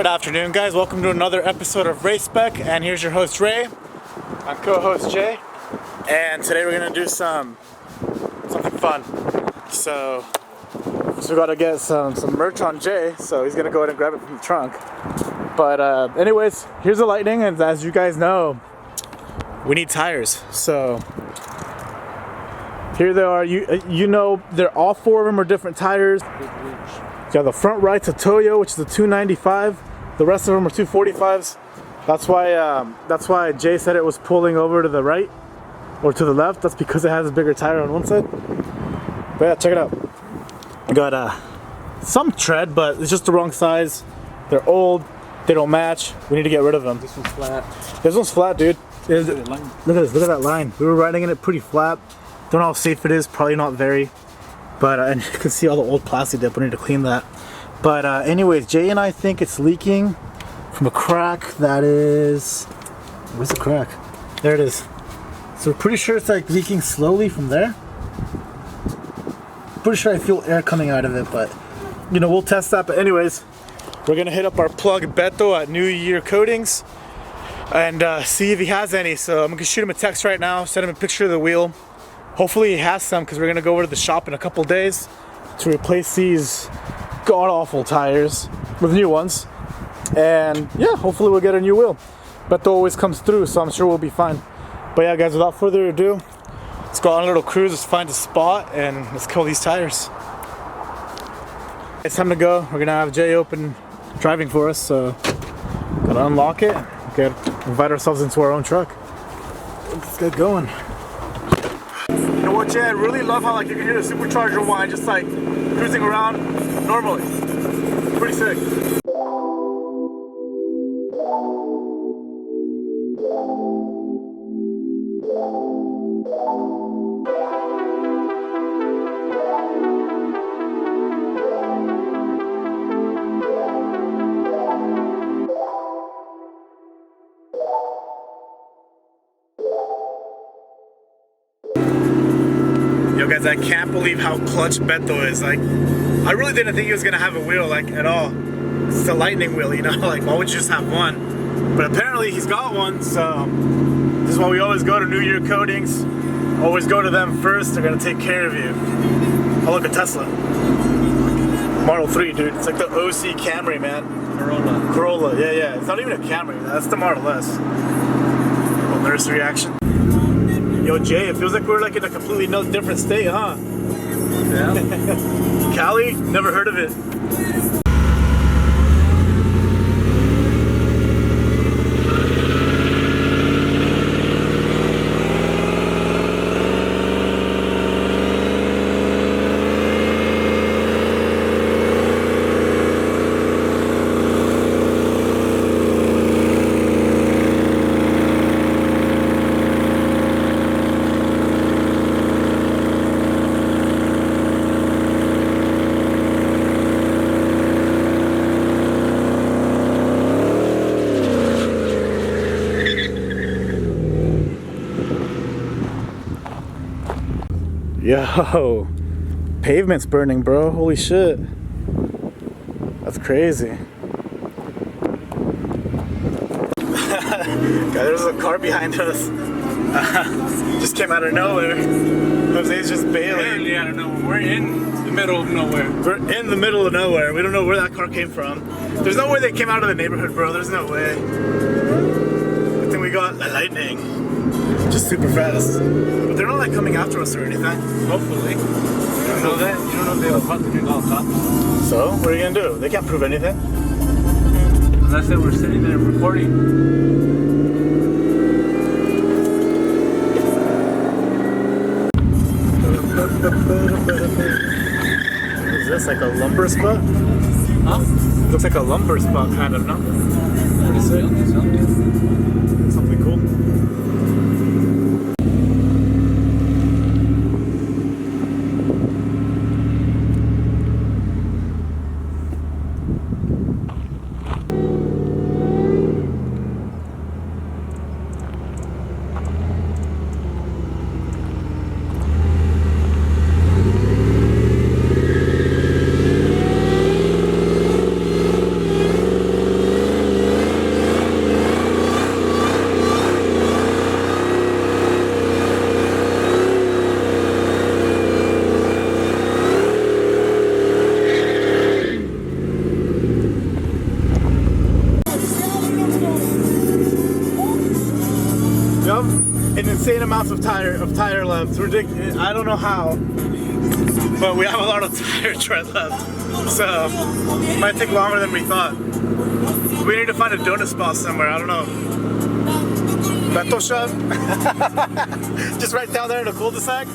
Good afternoon, guys. Welcome to another episode of Race Spec, and here's your host Ray. I'm co-host Jay, and today we're gonna do something fun. So we gotta get some merch on Jay, so he's gonna go ahead and grab it from the trunk. But anyways, here's the Lightning, and as you guys know, we need tires. So here they are. You know, they're all four of them are different tires. Yeah, the front right's a Toyo, which is a 295. The rest of them are 245s. That's why Jay said it was pulling over to the right or to the left. That's because it has a bigger tire on one side. But yeah, check it out. I got some tread, but it's just the wrong size. They're old. They don't match. We need to get rid of them. This one's flat. This one's flat, dude. Look at this. Look at that line. We were riding in it pretty flat. Don't know how safe it is. Probably not very. But and you can see all the old plastic dip. We need to clean that. But anyways, Jay and I think it's leaking from a crack that is... Where's the crack? There it is. So we're pretty sure it's like leaking slowly from there. Pretty sure I feel air coming out of it, but you know, we'll test that. But anyways, we're gonna hit up our plug Beto at New Year Coatings and see if he has any. So I'm gonna shoot him a text right now, send him a picture of the wheel. Hopefully he has some, because we're gonna go over to the shop in a couple days to replace these god-awful tires with new ones. And yeah, hopefully we'll get a new wheel. Beto always comes through, so I'm sure we'll be fine. But yeah, guys, without further ado, let's go on a little cruise, let's find a spot, and let's kill these tires. It's time to go. We're gonna have Jay open driving for us, so gotta unlock it, invite ourselves into our own truck. Let's get going. You know what, Jay? I really love how like you can hear the supercharger whine just like cruising around normally. Pretty sick. Yo guys, I can't believe how clutch Beto is. Like, I really didn't think he was gonna have a wheel like at all. It's a Lightning wheel, you know, like why would you just have one? But apparently he's got one, so this is why we always go to New Year Coatings. Always go to them first, they're gonna take care of you. Oh look, a Tesla. Model 3, dude. It's like the OC Camry, man. Corolla, yeah. It's not even a Camry, that's the Model S. Little nursery action. Yo, Jay, it feels like we're like in a completely different state, huh? Yeah. Cali? Never heard of it. Yo, pavement's burning, bro. Holy shit. That's crazy. God, there's a car behind us. Just came out of nowhere. Jose's just bailing. Barely out of nowhere. We're in the middle of nowhere. We're in the middle of nowhere. We don't know where that car came from. There's no way they came out of the neighborhood, bro. There's no way. I think we got a Lightning. Just super fast. But they're not like coming after us or anything. Hopefully. You don't know that? You don't know if they have a button to get off top. So, what are you gonna do? They can't prove anything. Unless they were sitting there recording. What is this, like a lumber spot? Huh? Looks like a lumber spot, kind of, no? Pretty sick. Something cool. in insane amounts of tire left. It's ridiculous. I don't know how, but we have a lot of tire tread left, so it might take longer than we thought. We need to find a donut spot somewhere. I don't know. Beto shop? Just right down there in the cul-de-sac.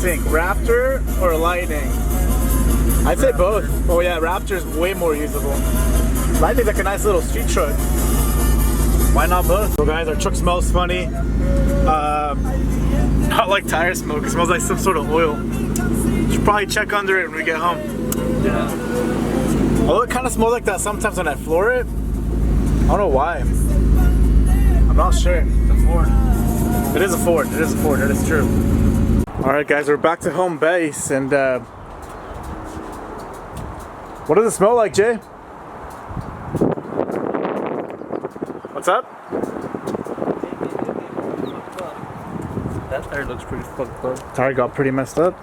Think Raptor or Lightning? I'd say both. Oh yeah, Raptor's way more usable. Lightning's like a nice little street truck. Why not both? So guys, our truck smells funny. Not like tire smoke. It smells like some sort of oil. Should probably check under it when we get home. Yeah. Although it kind of smells like that sometimes when I floor it. I don't know why. I'm not sure. It's a Ford. It is a Ford. It is a Ford. That is true. Alright guys, we're back to home base, and what does it smell like, Jay? What's up? That tire looks pretty fucked up. Tire got pretty messed up.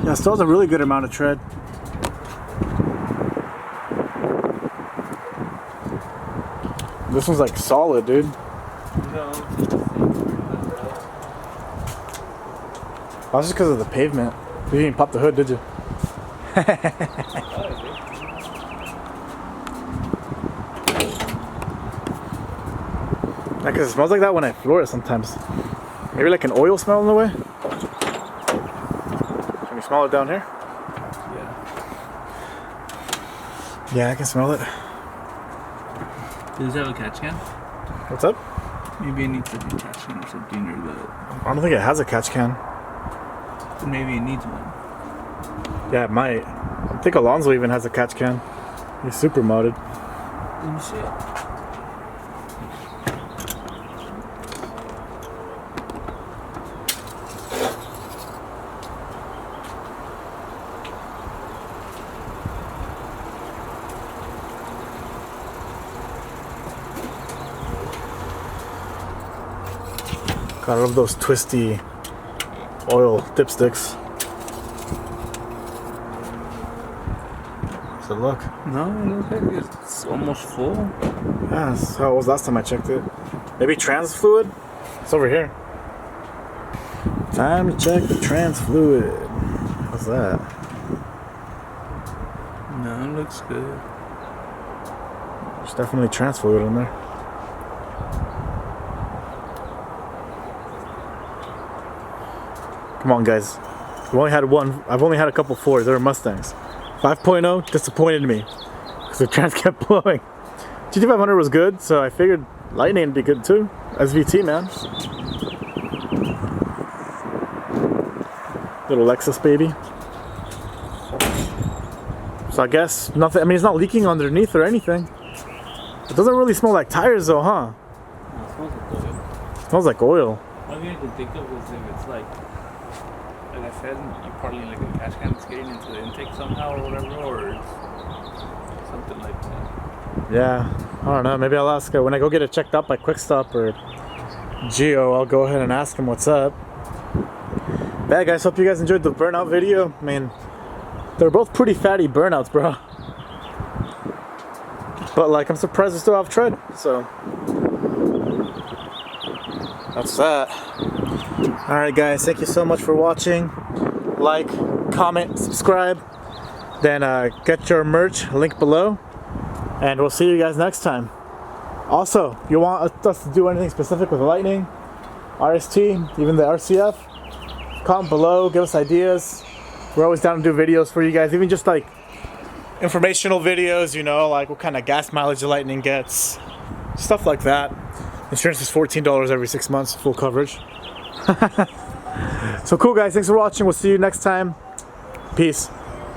Yeah, it still has a really good amount of tread. This one's like solid, dude. That was just because of the pavement. You didn't pop the hood, did you? Yeah, because it smells like that when I floor it sometimes. Maybe like an oil smell in the way? Can we smell it down here? Yeah. Yeah, I can smell it. Does it have a catch can? What's up? Maybe it needs a catch can or something, or the... I don't think it has a catch can. Maybe it needs one. Yeah, it might. I think Alonso even has a catch can. He's super modded. Let me see it. God, I love those twisty oil dipsticks. How's it look? No, it looks like it's almost full. Yeah, that's how it was last time I checked it. Maybe trans fluid? It's over here. Time to check the trans fluid. What's that? No, it looks good. There's definitely trans fluid in there. Come on, guys. I've only had one. I've only had a couple Fords. They were Mustangs. 5.0 disappointed me because the trans kept blowing. GT500 was good, so I figured Lightning would be good too. SVT, man. Little Lexus baby. So I guess nothing. I mean, it's not leaking underneath or anything. It doesn't really smell like tires, though, huh? No, it smells like oil. It smells like oil. One thing I can think of is if it's like I said, you probably like a catch can that's getting into the intake somehow or whatever, or it's something like that. Yeah, I don't know. Maybe I'll ask when I go get it checked out by Quick Stop or Geo. I'll go ahead and ask him what's up. But yeah, guys, hope you guys enjoyed the burnout video. I mean, they're both pretty fatty burnouts, bro. But like, I'm surprised they still have tread. So that's that. Alright guys, thank you so much for watching. Like, comment, subscribe. Then get your merch, link below. And we'll see you guys next time. Also, if you want us to do anything specific with the Lightning, RST, even the RCF, comment below, give us ideas. We're always down to do videos for you guys, even just like informational videos, you know, like what kind of gas mileage the Lightning gets, stuff like that. Insurance is $14 every 6 months, full coverage. So cool guys, thanks for watching. We'll see you next time. Peace.